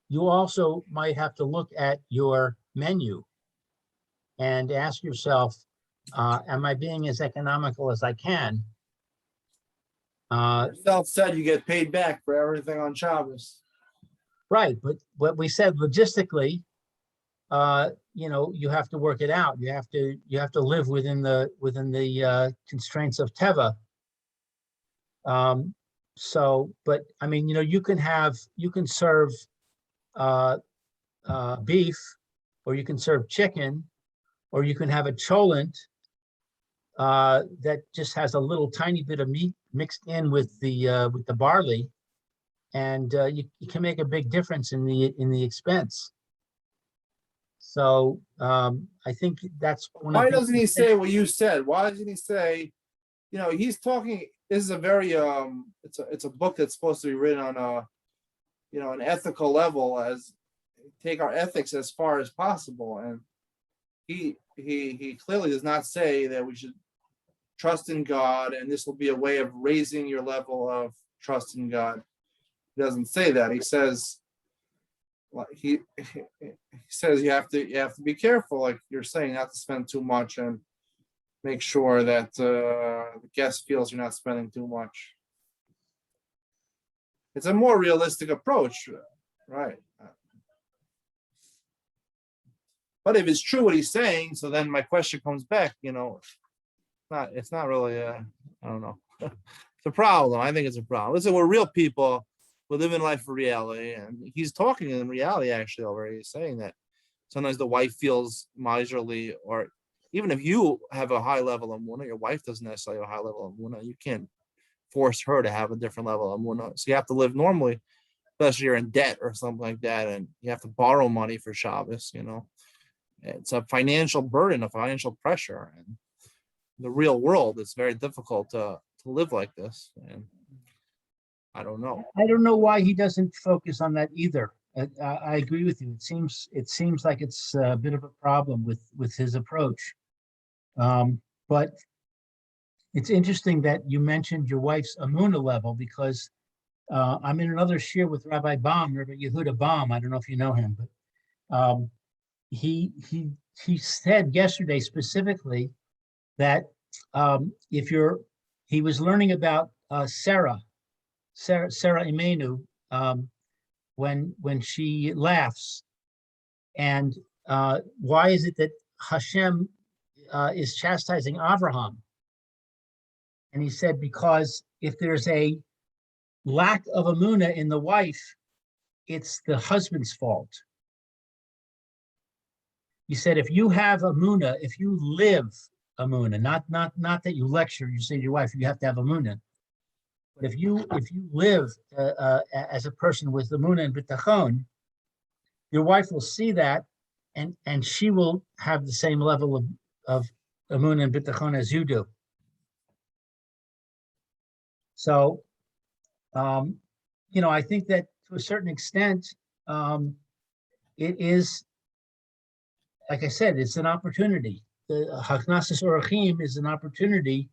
you also might have to look at your menu and ask yourself, am I being as economical as I can? Yourself said you get paid back for everything on Shabbos. Right, but what we said logistically, you have to work it out. You have to live within the constraints of Teva. But I mean, you can serve beef, or you can serve chicken, or you can have a cholent that just has a little tiny bit of meat mixed in with the barley, and you can make a big difference in the expense. So I think that's one of Why the doesn't he say what you said? Why doesn't he say, he's talking, this is a very, it's a book that's supposed to be written on an ethical level, as take our ethics as far as possible. And he clearly does not say that we should trust in God, and this will be a way of raising your level of trust in God. He doesn't say that. He says, he says you have to be careful, like you're saying, not to spend too much, and make sure that the guest feels you're not spending too much. It's a more realistic approach, right? But if it's true what he's saying, so then my question comes back, it's not really, I don't know. It's a problem. I think it's a problem. Listen, we're real people. We live in life for reality. And he's talking in reality, actually, already. He's saying that sometimes the wife feels miserly, or even if you have a high level of muna, your wife doesn't necessarily have a high level of muna. You can't force her to have a different level of muna. So you have to live normally, especially you're in debt or something like that. And you have to borrow money for Shabbos, It's a financial burden, a financial pressure. And the real world, it's very difficult to live like this. And I don't know. I don't know why he doesn't focus on that either. I agree with you. It seems like it's a bit of a problem with his approach. But it's interesting that you mentioned your wife's Amuna level, because I'm in another shir with Rabbi Baum, Rabbi Yehuda Baum. I don't know if you know him, but he said yesterday specifically that he was learning about Sarah Imenu, when she laughs, and why is it that Hashem is chastising Abraham? And he said, because if there's a lack of amuna in the wife, it's the husband's fault. He said, if you have amuna, if you live amuna, not that you lecture, you say to your wife, you have to have amuna. But if you live as a person with amuna and bitachon, your wife will see that, and she will have the same level of amuna and bitachon as you do. So, I think that to a certain extent, it is, like I said, it's an opportunity. The Haknasas Orachim is an opportunity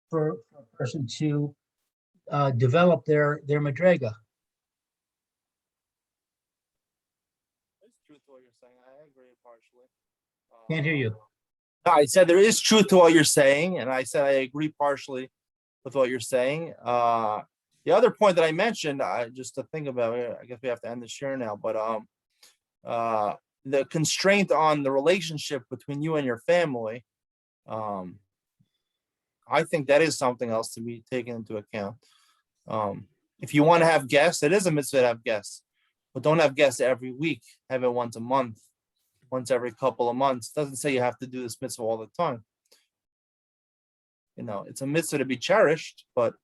for a person to develop their madrega. There's truth to what you're saying. I agree partially. Can't hear you. I said there is truth to what you're saying, and I said I agree partially with what you're saying. The other point that I mentioned, just to think about it, I guess we have to end the share now, but the constraint on the relationship between you and your family, I think that is something else to be taken into account. If you want to have guests, it is a mitzvah to have guests, but don't have guests every week. Have it once a month, once every couple of months. Doesn't say you have to do this mitzvah all the time. It's a mitzvah to be cherished, but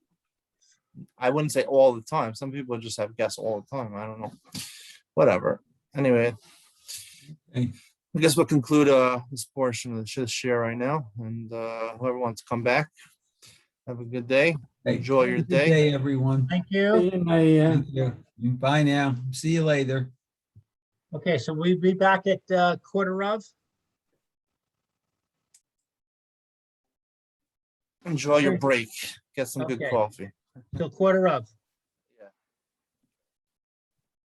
I wouldn't say all the time. Some people just have guests all the time. I don't know. Whatever. Anyway, Okay. I guess we'll conclude this portion of the share right now. And whoever wants to come back, have a good day. Hey, Enjoy your have a good day. everyone. Thank you. Thank you. Bye now. See you later. Okay, so we'll be back at quarter of. Enjoy your break. Get some good Okay. coffee. Till quarter of.